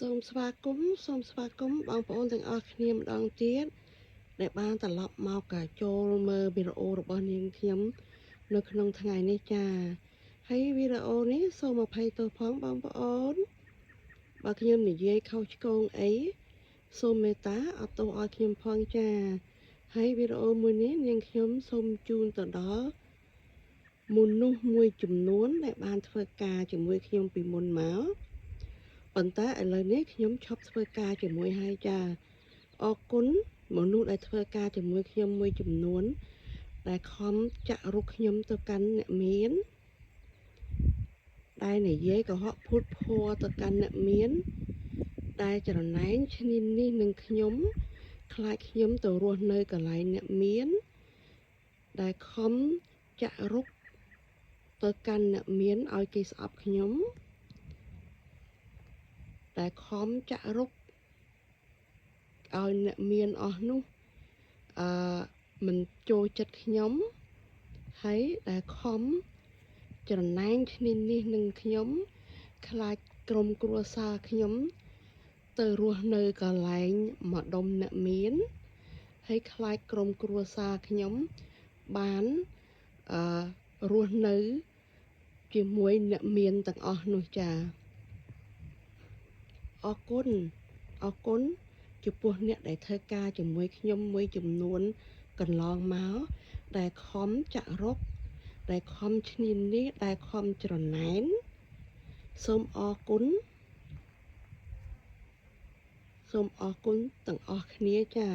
សូមស្វាគមន៍បងប្អូនទាំងអស់គ្នាម្ដងទៀតដែលបានត្រឡប់មកចូលមើលវីដេអូរបស់នាងខ្ញុំនៅក្នុងថ្ងៃនេះចាហើយវីដេអូនេះសូមអភ័យទោសផងបងប្អូនបើខ្ញុំនិយាយខុសឆ្គងអីសូមមេត្តាអត់ទោសឲ្យខ្ញុំផងចាហើយវីដេអូមួយនេះនាងខ្ញុំសូមជូនទៅដល់មនុស្សមួយចំនួនដែលបានធ្វើការជាមួយខ្ញុំពីមុនមកប៉ុន្តែឥឡូវនេះខ្ញុំឈប់ធ្វើការជាមួយហើយចាអរគុណមនុស្សដែលធ្វើការជាមួយខ្ញុំមួយចំនួនដែលខំចាក់រុកខ្ញុំទៅកាន់អ្នកមានដែលនិយាយកុហកភូតភ័រទៅកាន់អ្នកមានដែលច្រណែនឈ្នានីសនឹងខ្ញុំខ្លាចខ្ញុំទៅរស់នៅកន្លែងអ្នកមានដែលខំចាក់រុកទៅកាន់អ្នកមានឲ្យគេស្អប់ខ្ញុំដែលខំចាក់រុកឲ្យអ្នកមានអស់នោះមិនចូលចិត្តខ្ញុំហើយដែលខំច្រណែនឈ្នានីសនឹងខ្ញុំខ្លាចក្រុមគ្រួសារខ្ញុំទៅរស់នៅកន្លែងម្ដុំអ្នកមានហើយខ្លាចក្រុមគ្រួសារខ្ញុំបានរស់នៅជាមួយអ្នកមានទាំងអស់នោះចាអរគុណចំពោះអ្នកដែលធ្វើការជាមួយខ្ញុំមួយចំនួនកន្លងមកដែលខំចាក់រុកដែលខំឈ្នានីសដែលខំច្រណែនសូមអរគុណទាំងអស់គ្នាចា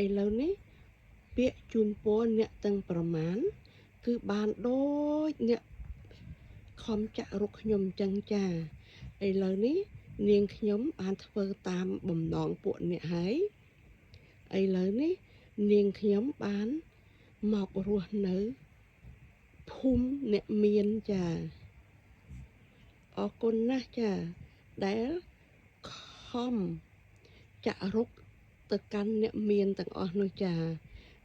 ឥឡូវនេះពាក្យជូនពរអ្នកទាំងប្រមាណគឺបានដូចអ្នកខំចាក់រុកខ្ញុំចឹងចាឥឡូវនេះនាងខ្ញុំបានធ្វើតាមបំណងពួកអ្នកហើយឥឡូវនេះនាងខ្ញុំបានមករស់នៅភូមិអ្នកមានចាអរគុណណាស់ចាដែលខំចាក់រុកទៅកាន់អ្នកមានទាំងអស់នោះចា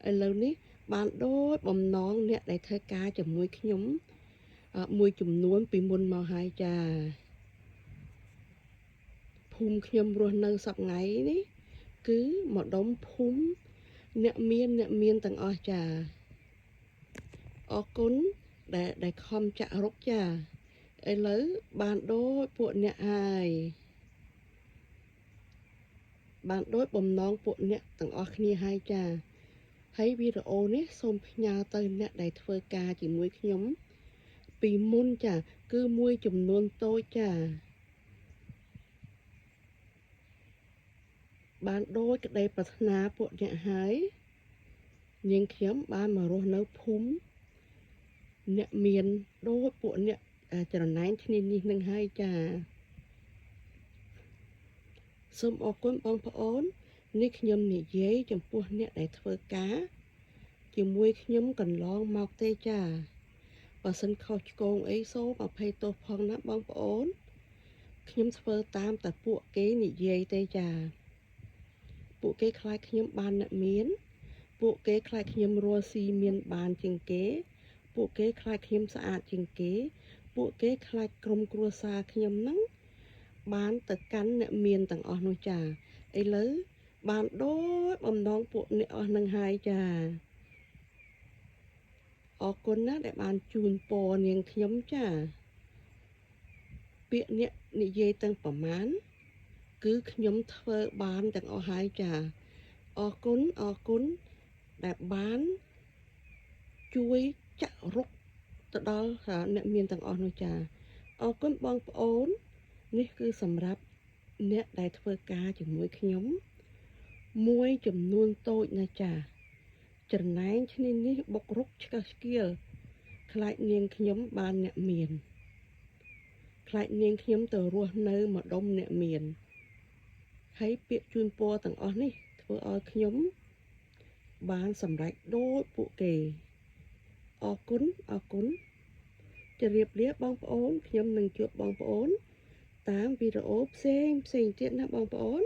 ឥឡូវនេះបានដូចបំណងអ្នកដែលធ្វើការជាមួយខ្ញុំមួយចំនួនពីមុនមកហើយចាភូមិខ្ញុំរស់នៅសប្ងៃនេះគឺម្ដុំភូមិអ្នកមានទាំងអស់ចាអរគុណដែលខំចាក់រុកចាឥឡូវបានដូចពួកអ្នកហើយបានដូចបំណងពួកអ្នកទាំងអស់គ្នាហើយចាហើយវីដេអូនេះសូមផ្ញើទៅអ្នកដែលធ្វើការជាមួយខ្ញុំពីមុនចាគឺមួយចំនួនតូចចាបានដូចក្តីប្រាថ្នាពួកអ្នកហើយនាងខ្ញុំបានមករស់នៅភូមិអ្នកមានដូចពួកអ្នកច្រណែនឈ្នានីសនឹងហើយចាសូមអរគុណបងប្អូននេះខ្ញុំនិយាយចំពោះអ្នកដែលធ្វើការជាមួយខ្ញុំកន្លងមកទេចាបើសិនខុសឆ្គងអីសូមអភ័យទោសផងណាបងប្អូនខ្ញុំធ្វើតាមតែពួកគេនិយាយទេចាពួកគេខ្លាចខ្ញុំបានអ្នកមានពួកគេខ្លាចខ្ញុំរស់ស៊ីមានបានជាងគេពួកគេខ្លាចខ្ញុំស្អាតជាងគេពួកគេខ្លាចក្រុមគ្រួសារខ្ញុំហ្នឹងបានទៅកាន់អ្នកមានទាំងអស់នោះចាឥឡូវបានដូចបំណងពួកអ្នកអស់នឹងហើយចាអរគុណណាស់ដែលបានជូនពរនាងខ្ញុំចាពាក្យអ្នកនិយាយទាំងប្រមាណគឺខ្ញុំធ្វើបានទាំងអស់ហើយចាអរគុណដែលបានជួយចាក់រុកទៅដល់អ្នកមានទាំងអស់នោះចាអរគុណបងប្អូននេះគឺសម្រាប់អ្នកដែលធ្វើការជាមួយខ្ញុំមួយចំនួនតូចណាចាច្រណែនឈ្នានីសបុករុកឆ្កឹះឆ្កៀលខ្លាចនាងខ្ញុំបានអ្នកមានខ្លាចនាងខ្ញុំទៅរស់នៅម្ដុំអ្នកមានហើយពាក្យជូនពរទាំងអស់នេះធ្វើឲ្យខ្ញុំបានសម្រេចដូចពួកគេអរគុណជម្រាបលាបងប្អូនខ្ញុំនឹងជួបបងប្អូនតាមវីដេអូផ្សេងទៀតណាបងប្អូន